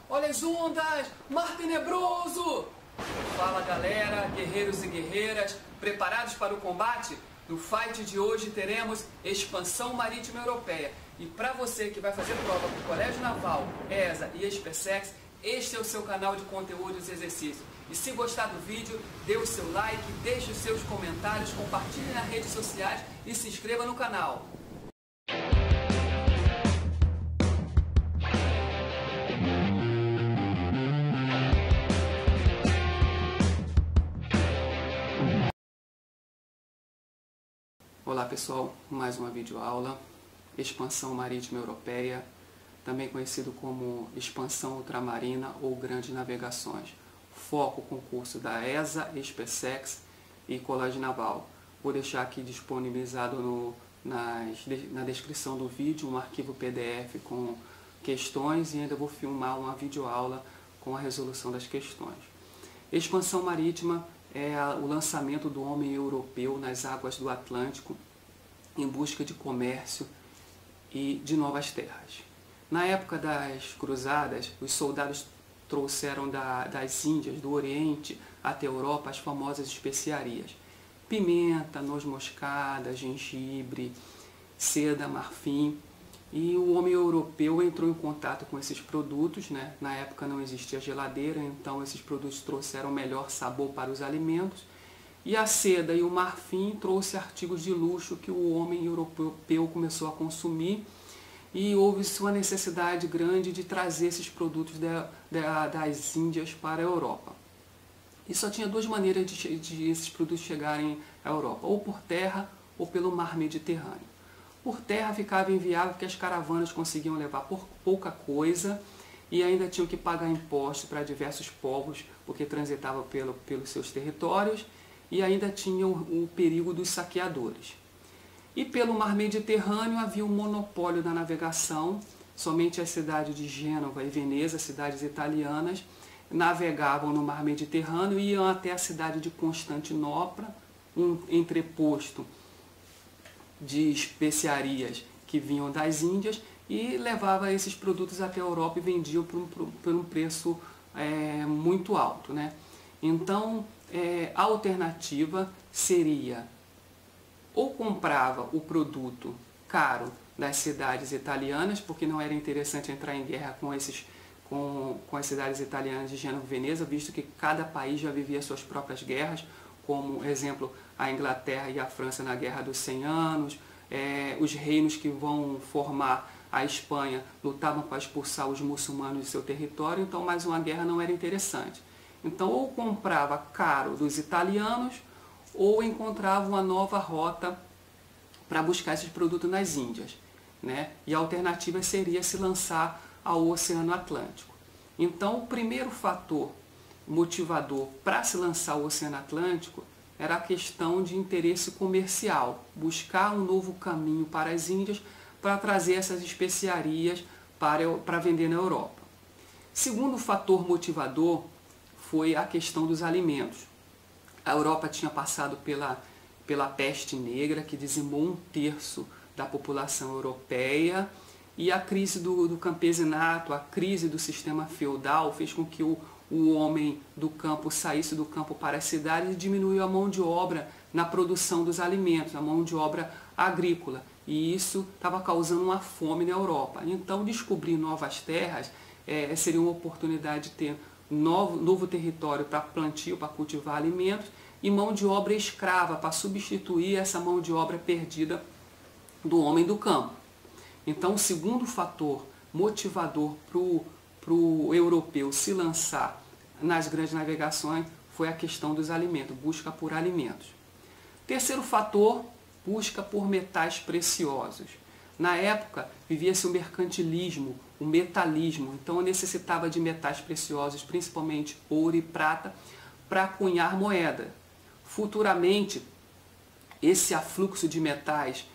Olha as ondas! Mar tenebroso! Fala galera, guerreiros e guerreiras, preparados para o combate? No fight de hoje teremos Expansão Marítima Europeia. E para você que vai fazer prova para o Colégio Naval, ESA e SpaceX, este é o seu canal de conteúdos e exercícios. E se gostar do vídeo, dê o seu like, deixe os seus comentários, compartilhe nas redes sociais e se inscreva no canal. Olá pessoal, mais uma videoaula, Expansão Marítima Europeia, também conhecido como Expansão Ultramarina ou Grandes Navegações. Foco concurso da ESA, SpaceX e Colégio Naval. Vou deixar aqui disponibilizado na descrição do vídeo um arquivo PDF com questões e ainda vou filmar uma videoaula com a resolução das questões. Expansão Marítima é o lançamento do homem europeu nas águas do Atlântico em busca de comércio e de novas terras. Na época das cruzadas, os soldados trouxeram das Índias, do Oriente até a Europa, as famosas especiarias. Pimenta, noz moscada, gengibre, seda, marfim. E o homem europeu entrou em contato com esses produtos, né? Na época não existia geladeira, então esses produtos trouxeram melhor sabor para os alimentos. E a seda e o marfim trouxe artigos de luxo que o homem europeu começou a consumir. E houve uma necessidade grande de trazer esses produtos das Índias para a Europa. E só tinha duas maneiras de esses produtos chegarem à Europa, ou por terra ou pelo mar Mediterrâneo. Por terra ficava inviável porque as caravanas conseguiam levar por pouca coisa e ainda tinham que pagar impostos para diversos povos porque transitavam pelos seus territórios e ainda tinham o perigo dos saqueadores. E pelo mar Mediterrâneo havia um monopólio da navegação, somente as cidades de Gênova e Veneza, cidades italianas, navegavam no mar Mediterrâneo e iam até a cidade de Constantinopla, um entreposto de especiarias que vinham das Índias e levava esses produtos até a Europa e vendiam por um preço muito alto, né? Então, a alternativa seria ou comprava o produto caro das cidades italianas, porque não era interessante entrar em guerra com as cidades italianas de Gênova e Veneza, visto que cada país já vivia suas próprias guerras, como exemplo a Inglaterra e a França na Guerra dos 100 Anos, os reinos que vão formar a Espanha lutavam para expulsar os muçulmanos de seu território, então mais uma guerra não era interessante. Então ou comprava caro dos italianos ou encontrava uma nova rota para buscar esses produtos nas Índias, né? E a alternativa seria se lançar ao Oceano Atlântico. Então o primeiro fator motivador para se lançar ao Oceano Atlântico era a questão de interesse comercial, buscar um novo caminho para as Índias para trazer essas especiarias para vender na Europa. Segundo fator motivador foi a questão dos alimentos. A Europa tinha passado pela peste negra, que dizimou 1/3 da população europeia, e a crise do campesinato, a crise do sistema feudal fez com que o homem do campo saísse do campo para a cidade e diminuiu a mão de obra na produção dos alimentos, a mão de obra agrícola. E isso estava causando uma fome na Europa. Então, descobrir novas terras seria uma oportunidade de ter novo território para plantio, para cultivar alimentos, e mão de obra escrava para substituir essa mão de obra perdida do homem do campo. Então, o segundo fator motivador para o europeu se lançar nas grandes navegações foi a questão dos alimentos, busca por alimentos. Terceiro fator, busca por metais preciosos. Na época, vivia-se o mercantilismo, o metalismo, então necessitava de metais preciosos, principalmente ouro e prata, para cunhar moeda. Futuramente, esse afluxo de metais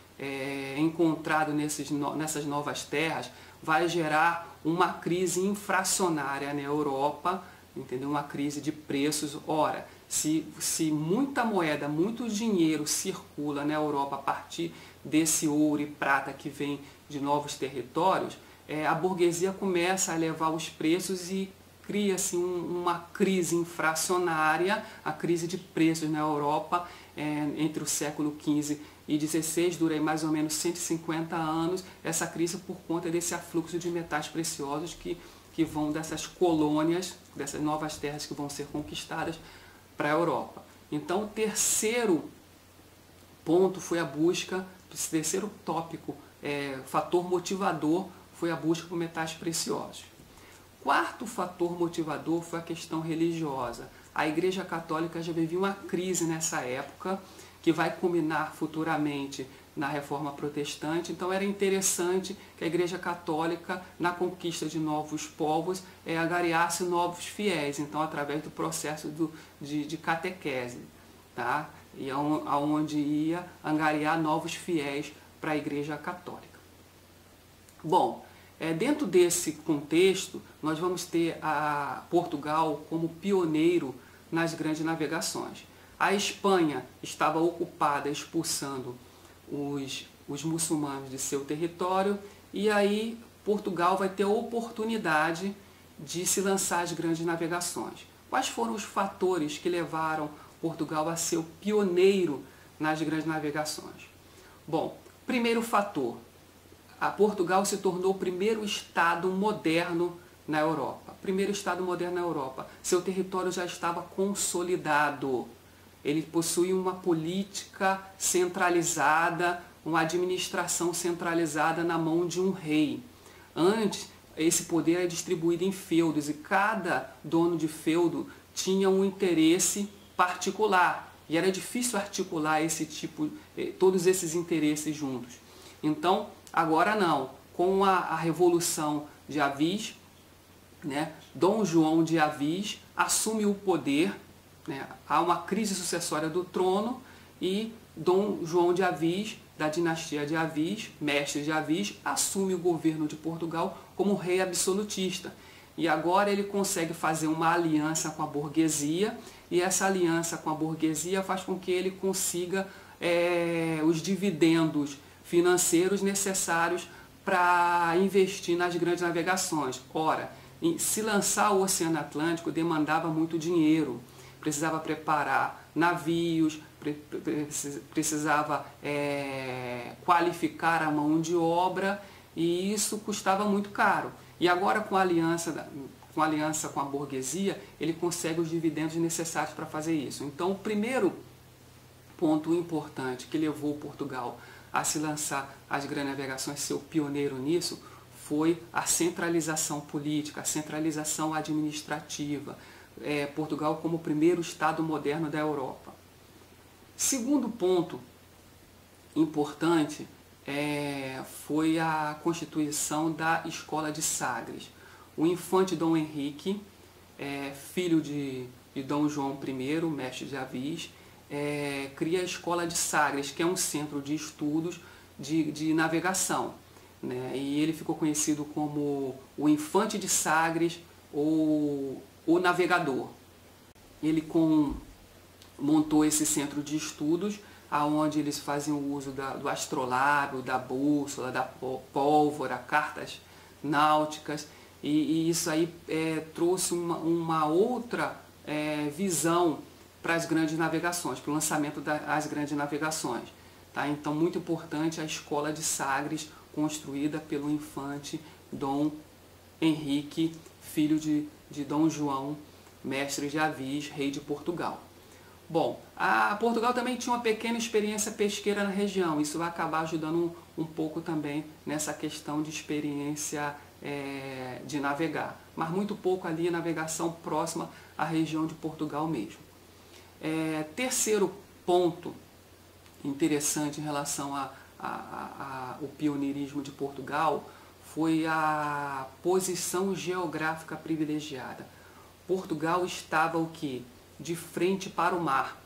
encontrado nessas novas terras vai gerar uma crise inflacionária na Europa, entendeu? Uma crise de preços. Ora, se muita moeda, muito dinheiro circula na Europa a partir desse ouro e prata que vem de novos territórios, a burguesia começa a elevar os preços e cria-se uma crise inflacionária, a crise de preços na Europa entre o século XV e XVI, dura aí mais ou menos 150 anos, essa crise por conta desse afluxo de metais preciosos que vão dessas colônias, dessas novas terras que vão ser conquistadas para a Europa. Então o terceiro ponto foi a busca, esse terceiro tópico, fator motivador, foi a busca por metais preciosos. Quarto fator motivador foi a questão religiosa. A Igreja Católica já vivia uma crise nessa época, que vai culminar futuramente na Reforma Protestante. Então era interessante que a Igreja Católica, na conquista de novos povos, angariasse novos fiéis, então através do processo de catequese, tá? E aonde ia angariar novos fiéis para a Igreja Católica. Bom, dentro desse contexto, nós vamos ter Portugal como pioneiro nas grandes navegações. A Espanha estava ocupada expulsando os muçulmanos de seu território, e aí Portugal vai ter a oportunidade de se lançar às grandes navegações. Quais foram os fatores que levaram Portugal a ser o pioneiro nas grandes navegações? Bom, primeiro fator, Portugal se tornou o primeiro Estado moderno na Europa. Primeiro Estado moderno na Europa. Seu território já estava consolidado. Ele possui uma política centralizada, uma administração centralizada na mão de um rei. Antes, esse poder era distribuído em feudos e cada dono de feudo tinha um interesse particular. E era difícil articular todos esses interesses juntos. Então, agora não. Com a Revolução de Avis, Dom João de Avis assume o poder. Há uma crise sucessória do trono e Dom João de Avis, da dinastia de Avis, mestre de Avis, assume o governo de Portugal como rei absolutista. E agora ele consegue fazer uma aliança com a burguesia, e essa aliança com a burguesia faz com que ele consiga os dividendos financeiros necessários para investir nas grandes navegações. Ora, se lançar o Oceano Atlântico demandava muito dinheiro. Precisava preparar navios, precisava qualificar a mão de obra, e isso custava muito caro. E agora com a aliança com a burguesia, ele consegue os dividendos necessários para fazer isso. Então o primeiro ponto importante que levou Portugal a se lançar às grandes navegações, ser o pioneiro nisso, foi a centralização política, a centralização administrativa. Portugal como o primeiro Estado moderno da Europa. Segundo ponto importante foi a constituição da Escola de Sagres. O infante Dom Henrique, filho de Dom João I, mestre de Avis, cria a Escola de Sagres, que é um centro de estudos de navegação. E ele ficou conhecido como o Infante de Sagres ou o navegador. Ele montou esse centro de estudos, onde eles faziam uso do astrolábio, da bússola, da pólvora, cartas náuticas, e isso aí trouxe uma outra visão para as grandes navegações, para o lançamento das grandes navegações. Tá? Então, muito importante a Escola de Sagres, construída pelo infante Dom Henrique, filho de Dom João, mestre de Avis, rei de Portugal. Bom, Portugal também tinha uma pequena experiência pesqueira na região. Isso vai acabar ajudando um pouco também nessa questão de experiência de navegar. Mas muito pouco ali a navegação próxima à região de Portugal mesmo. Terceiro ponto interessante em relação ao pioneirismo de Portugal foi a posição geográfica privilegiada. Portugal estava o quê? De frente para o mar.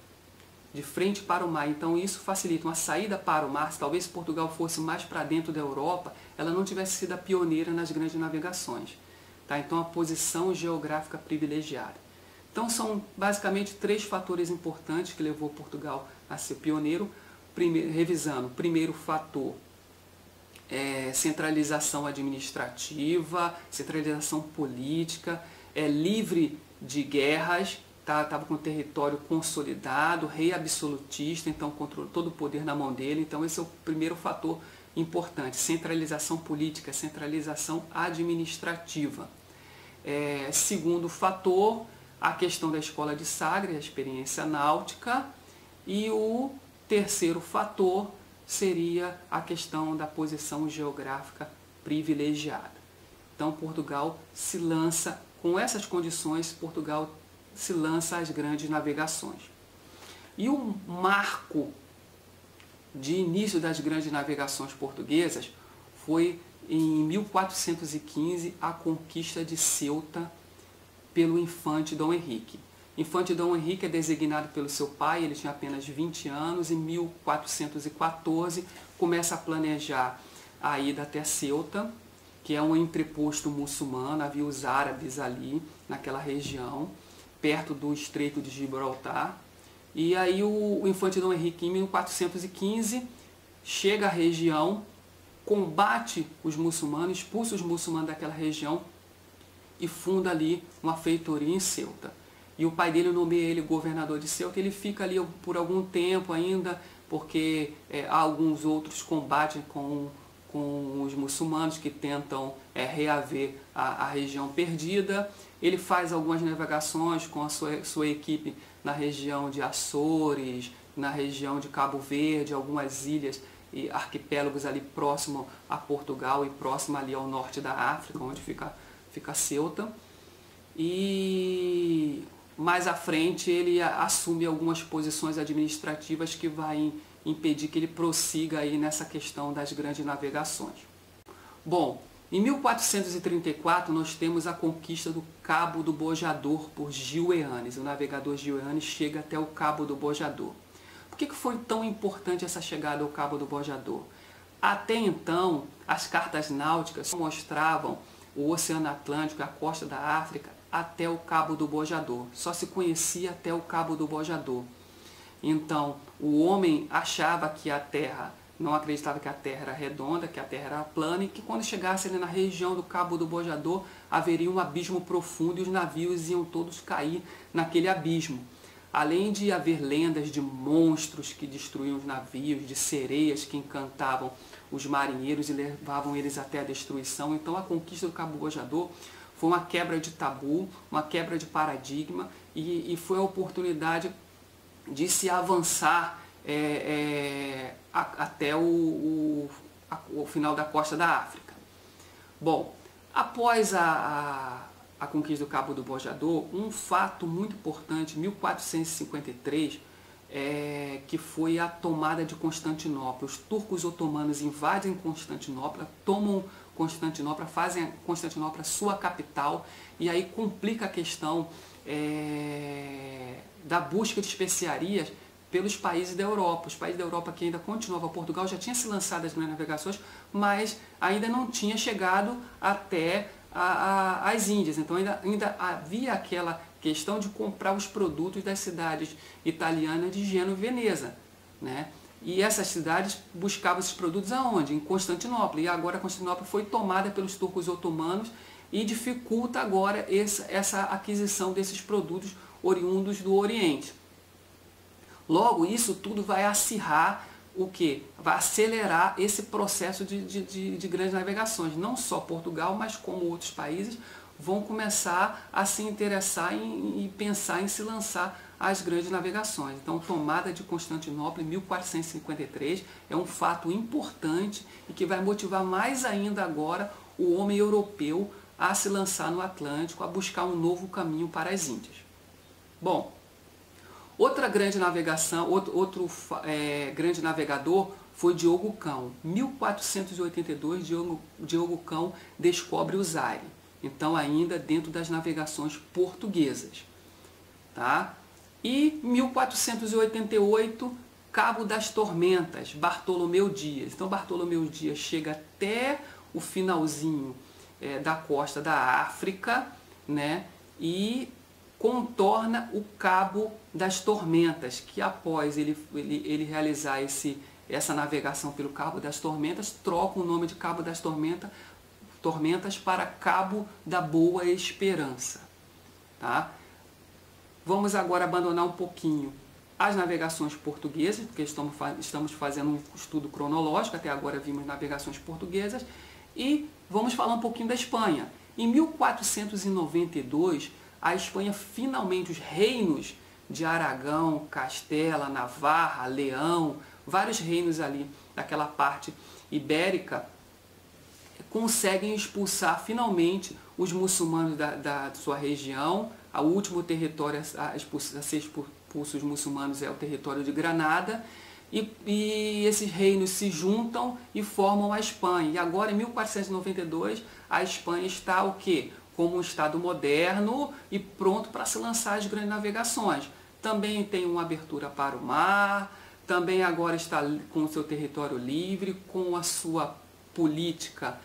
De frente para o mar. Então isso facilita uma saída para o mar. Se talvez Portugal fosse mais para dentro da Europa, ela não tivesse sido a pioneira nas grandes navegações. Tá? Então a posição geográfica privilegiada. Então são basicamente 3 fatores importantes que levou Portugal a ser pioneiro. Revisando, primeiro fator, centralização administrativa, centralização política, livre de guerras, estava com o território consolidado, rei absolutista, então controlou todo o poder na mão dele. Então esse é o primeiro fator importante, centralização política, centralização administrativa. Segundo fator, a questão da escola de Sagres, a experiência náutica. E o terceiro fator seria a questão da posição geográfica privilegiada. Então Portugal se lança, com essas condições, Portugal se lança às grandes navegações. E o marco de início das grandes navegações portuguesas foi em 1415 a conquista de Ceuta pelo infante Dom Henrique. Infante Dom Henrique é designado pelo seu pai, ele tinha apenas 20 anos, em 1414 começa a planejar a ida até Ceuta, que é um entreposto muçulmano, havia os árabes ali naquela região, perto do Estreito de Gibraltar. E aí o infante Dom Henrique, em 1415, chega à região, combate os muçulmanos, expulsa os muçulmanos daquela região e funda ali uma feitoria em Ceuta. E o pai dele nomeia ele governador de Ceuta. Ele fica ali por algum tempo ainda, porque há alguns outros combates com os muçulmanos que tentam reaver a região perdida. Ele faz algumas navegações com a sua equipe na região de Açores, na região de Cabo Verde, algumas ilhas e arquipélagos ali próximo a Portugal e próximo ali ao norte da África, onde fica Ceuta. E mais à frente ele assume algumas posições administrativas que vai impedir que ele prossiga aí nessa questão das grandes navegações. Bom, em 1434 nós temos a conquista do Cabo do Bojador por Gil Eanes. O navegador Gil Eanes chega até o Cabo do Bojador. Por que foi tão importante essa chegada ao Cabo do Bojador? Até então, as cartas náuticas mostravam o Oceano Atlântico e a costa da África até o Cabo do Bojador. Só se conhecia até o Cabo do Bojador. Então, o homem achava que a Terra, não acreditava que a Terra era redonda, que a Terra era plana e que quando chegasse ali na região do Cabo do Bojador haveria um abismo profundo e os navios iam todos cair naquele abismo. Além de haver lendas de monstros que destruíam os navios, de sereias que encantavam os marinheiros e levavam eles até a destruição. Então a conquista do Cabo Bojador foi uma quebra de tabu, uma quebra de paradigma e foi a oportunidade de se avançar até o final da costa da África. Bom, após a conquista do Cabo do Bojador, um fato muito importante, 1453, que foi a tomada de Constantinopla. Os turcos otomanos invadem Constantinopla, tomam Constantinopla, fazem Constantinopla sua capital, e aí complica a questão da busca de especiarias pelos países da Europa. Os países da Europa que ainda continuavam, Portugal já tinha se lançado as navegações, mas ainda não tinha chegado até as Índias. Então ainda havia aquela questão de comprar os produtos das cidades italianas de Gênova e Veneza, né? E essas cidades buscavam esses produtos aonde? Em Constantinopla. E agora Constantinopla foi tomada pelos turcos otomanos e dificulta agora essa aquisição desses produtos oriundos do Oriente. Logo, isso tudo vai acirrar o quê? Vai acelerar esse processo de grandes navegações. Não só Portugal, mas como outros países vão começar a se interessar e pensar em se lançar às grandes navegações. Então, tomada de Constantinopla em 1453 é um fato importante e que vai motivar mais ainda agora o homem europeu a se lançar no Atlântico, a buscar um novo caminho para as Índias. Bom, outra grande navegação, outro grande navegador foi Diogo Cão. 1482, Diogo Cão descobre o Zaire. Então, ainda dentro das navegações portuguesas. Tá? E 1488, Cabo das Tormentas, Bartolomeu Dias. Então, Bartolomeu Dias chega até o finalzinho da costa da África, né? E contorna o Cabo das Tormentas, que após ele realizar essa navegação pelo Cabo das Tormentas, troca o nome de Cabo das Tormentas para Cabo da Boa Esperança. Tá? Vamos agora abandonar um pouquinho as navegações portuguesas, porque estamos fazendo um estudo cronológico, até agora vimos navegações portuguesas, e vamos falar um pouquinho da Espanha. Em 1492, a Espanha finalmente, os reinos de Aragão, Castela, Navarra, Leão, vários reinos ali daquela parte ibérica, conseguem expulsar finalmente os muçulmanos da sua região. O último território a ser expulso os muçulmanos é o território de Granada, e esses reinos se juntam e formam a Espanha. E agora, em 1492, a Espanha está o quê? Como um Estado moderno e pronto para se lançar as grandes navegações. Também tem uma abertura para o mar, também agora está com o seu território livre, com a sua política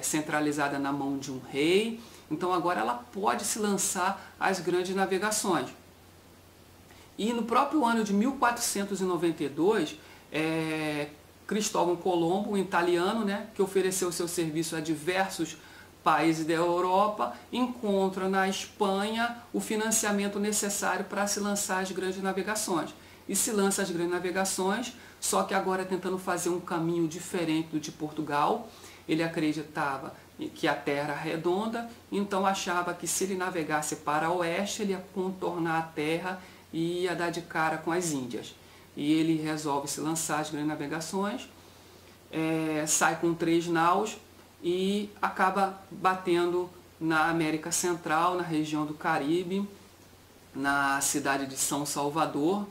centralizada na mão de um rei. Então agora ela pode se lançar às grandes navegações. E no próprio ano de 1492, Cristóvão Colombo, um italiano, né, que ofereceu seu serviço a diversos países da Europa, encontra na Espanha o financiamento necessário para se lançar as grandes navegações. E se lança as grandes navegações, só que agora tentando fazer um caminho diferente do de Portugal. Ele acreditava que a Terra era redonda, então achava que se ele navegasse para o oeste, ele ia contornar a Terra e ia dar de cara com as Índias. E ele resolve se lançar as grandes navegações, sai com 3 naus e acaba batendo na América Central, na região do Caribe, na cidade de São Salvador,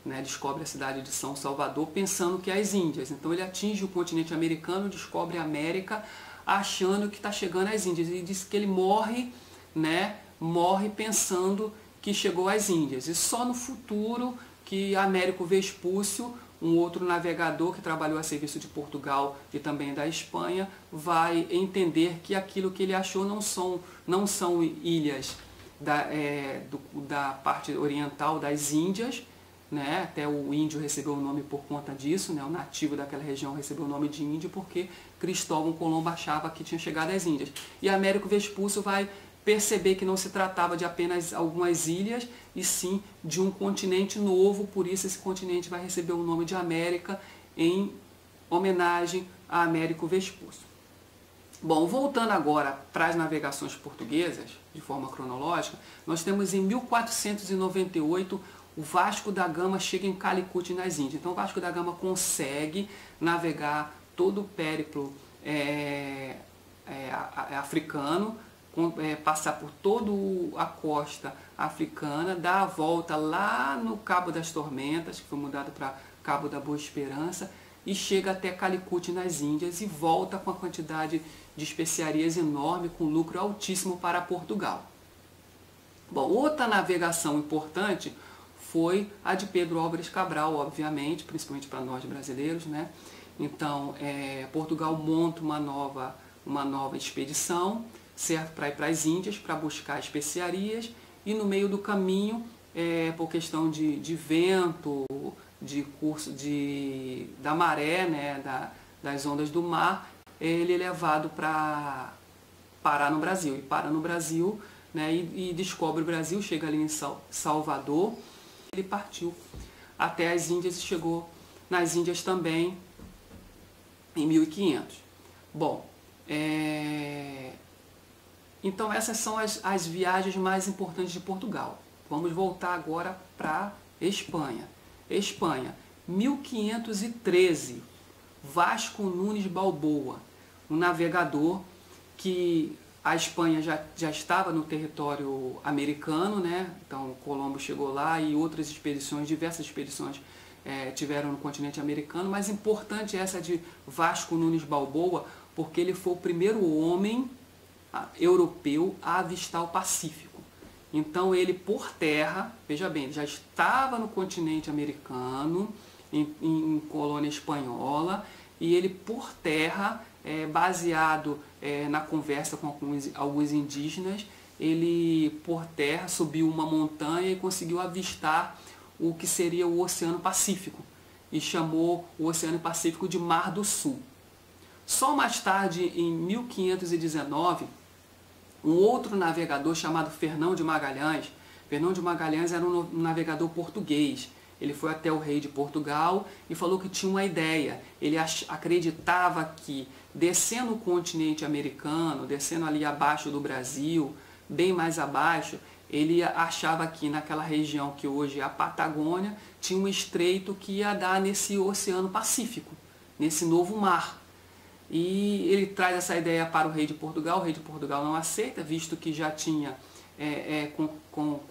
né, descobre a cidade de São Salvador pensando que é as Índias. Então ele atinge o continente americano, descobre a América, achando que está chegando às Índias. E diz que ele morre, né, morre pensando que chegou às Índias. E só no futuro que Américo Vespúcio, um outro navegador que trabalhou a serviço de Portugal e também da Espanha, vai entender que aquilo que ele achou não são ilhas da parte oriental das Índias, né? Até o índio recebeu o nome por conta disso, né? O nativo daquela região recebeu o nome de índio porque Cristóvão Colombo achava que tinha chegado às Índias. E Américo Vespúcio vai perceber que não se tratava de apenas algumas ilhas, e sim de um continente novo, por isso esse continente vai receber o nome de América, em homenagem a Américo Vespúcio. Bom, voltando agora para as navegações portuguesas, de forma cronológica, nós temos em 1498 o Vasco da Gama chega em Calicut, nas Índias. Então o Vasco da Gama consegue navegar todo o périplo africano, passar por toda a costa africana, dar a volta lá no Cabo das Tormentas, que foi mudado para Cabo da Boa Esperança, e chega até Calicut, nas Índias, e volta com a quantidade de especiarias enorme, com lucro altíssimo para Portugal. Bom, outra navegação importante foi a de Pedro Álvares Cabral, obviamente, principalmente para nós brasileiros, né? Então, Portugal monta uma nova expedição, certo, para ir para as Índias, para buscar especiarias, e no meio do caminho, por questão de vento, de curso da maré, né, das ondas do mar, ele é levado para parar no Brasil. E para no Brasil, né, e descobre o Brasil, chega ali em Salvador. Ele partiu até as Índias e chegou nas Índias também em 1500. Bom, então essas são as viagens mais importantes de Portugal. Vamos voltar agora para Espanha. Espanha, 1513, Vasco Nunes Balboa, um navegador que a Espanha já estava no território americano, né? Então Colombo chegou lá e outras expedições, diversas expedições tiveram no continente americano, mas importante essa de Vasco Nunes Balboa, porque ele foi o primeiro homem europeu a avistar o Pacífico. Então ele por terra, veja bem, ele já estava no continente americano, em colônia espanhola, e ele por terra, baseado na conversa com alguns indígenas, ele por terra subiu uma montanha e conseguiu avistar o que seria o Oceano Pacífico. e chamou o Oceano Pacífico de Mar do Sul. Só mais tarde, em 1519, um outro navegador chamado Fernão de Magalhães era um navegador português. Ele foi até o rei de Portugal e falou que tinha uma ideia. Ele acreditava que, descendo o continente americano, descendo ali abaixo do Brasil, bem mais abaixo, ele achava que naquela região que hoje é a Patagônia, tinha um estreito que ia dar nesse Oceano Pacífico, nesse novo mar. E ele traz essa ideia para o rei de Portugal. O rei de Portugal não aceita, visto que já tinha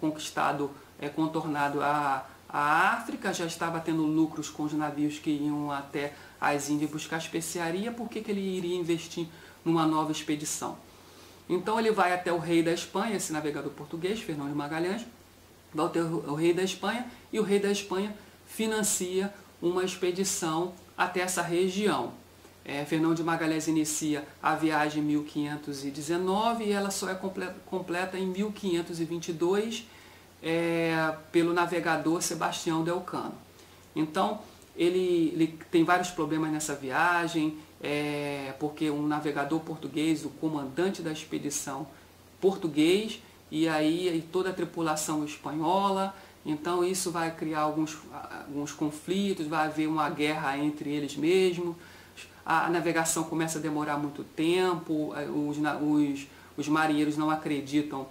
conquistado, contornado a África, já estava tendo lucros com os navios que iam até as Índias buscar especiaria. Por que ele iria investir numa nova expedição? Então ele vai até o rei da Espanha, esse navegador português, Fernão de Magalhães, vai até o rei da Espanha, e o rei da Espanha financia uma expedição até essa região. Fernão de Magalhães inicia a viagem em 1519 e ela só é completa em 1522 pelo navegador Sebastião de Elcano. Então ele tem vários problemas nessa viagem, porque um navegador português, o comandante da expedição português, e aí toda a tripulação espanhola. Então isso vai criar alguns conflitos, vai haver uma guerra entre eles mesmos. A navegação começa a demorar muito tempo, os marinheiros não acreditam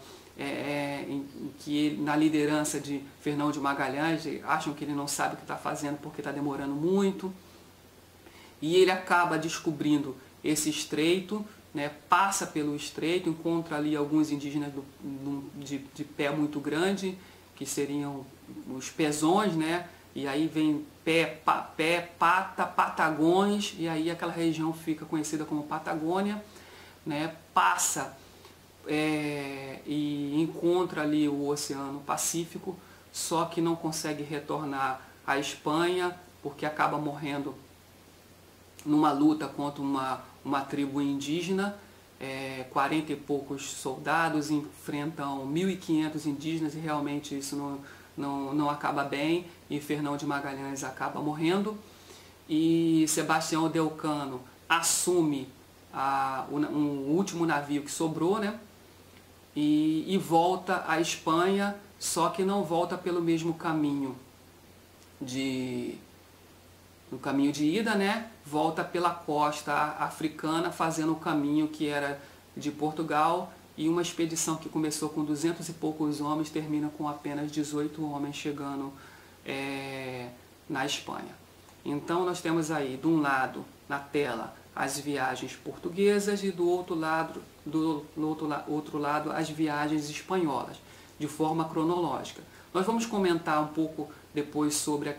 na liderança de Fernão de Magalhães, acham que ele não sabe o que está fazendo porque está demorando muito. E ele acaba descobrindo esse estreito, passa pelo estreito, encontra ali alguns indígenas de pé muito grande, que seriam os pezões, e aí vem pata, patagões, e aí aquela região fica conhecida como Patagônia, passa e encontra ali o Oceano Pacífico, só que não consegue retornar à Espanha, porque acaba morrendo numa luta contra uma tribo indígena. 40 e poucos soldados enfrentam 1.500 indígenas e realmente isso não acaba bem, e Fernão de Magalhães acaba morrendo. E Sebastião de Elcano assume um último navio que sobrou, e volta à Espanha, só que não volta pelo mesmo caminho no caminho de ida, volta pela costa africana, fazendo o caminho que era de Portugal, e uma expedição que começou com 200 e poucos homens termina com apenas 18 homens chegando na Espanha. Então nós temos aí, de um lado, na tela, as viagens portuguesas e do outro lado as viagens espanholas, de forma cronológica. Nós vamos comentar um pouco depois sobre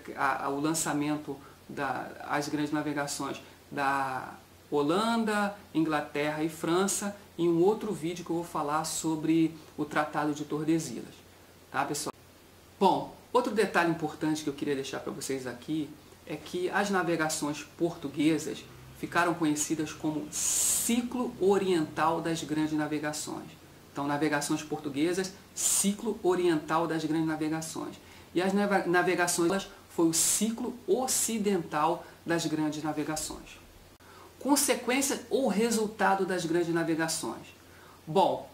o lançamento das grandes navegações da Holanda, Inglaterra e França, em um outro vídeo que eu vou falar sobre o Tratado de Tordesilhas. Tá, pessoal? Bom, outro detalhe importante que eu queria deixar para vocês aqui é que as navegações portuguesas ficaram conhecidas como ciclo oriental das grandes navegações. Então, navegações portuguesas, ciclo oriental das grandes navegações. E as navegações foi o ciclo ocidental das grandes navegações. Consequência ou resultado das grandes navegações? Bom,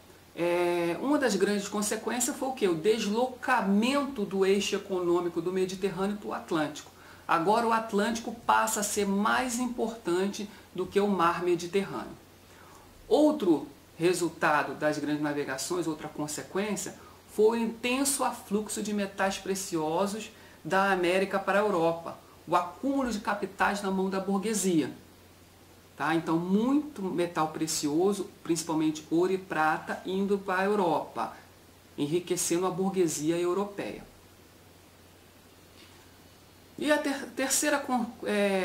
uma das grandes consequências foi o quê? O deslocamento do eixo econômico do Mediterrâneo para o Atlântico. Agora o Atlântico passa a ser mais importante do que o mar Mediterrâneo. Outro resultado das grandes navegações, outra consequência, foi o intenso afluxo de metais preciosos da América para a Europa, o acúmulo de capitais na mão da burguesia. Tá? Então, muito metal precioso, principalmente ouro e prata, indo para a Europa, enriquecendo a burguesia europeia. E a terceira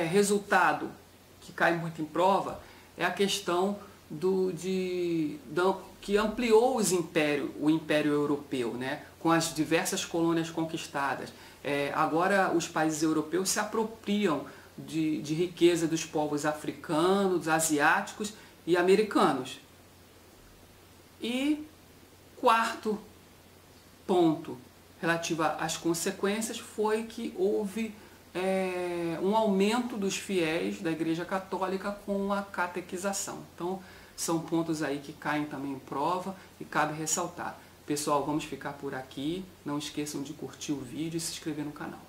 resultado que cai muito em prova é a questão que ampliou o Império Europeu, com as diversas colônias conquistadas. Agora os países europeus se apropriam de riqueza dos povos africanos, asiáticos e americanos. E quarto ponto relativo às consequências foi que houve um aumento dos fiéis da Igreja Católica com a catequização. Então, são pontos aí que caem também em prova e cabe ressaltar. Pessoal, vamos ficar por aqui. Não esqueçam de curtir o vídeo e se inscrever no canal.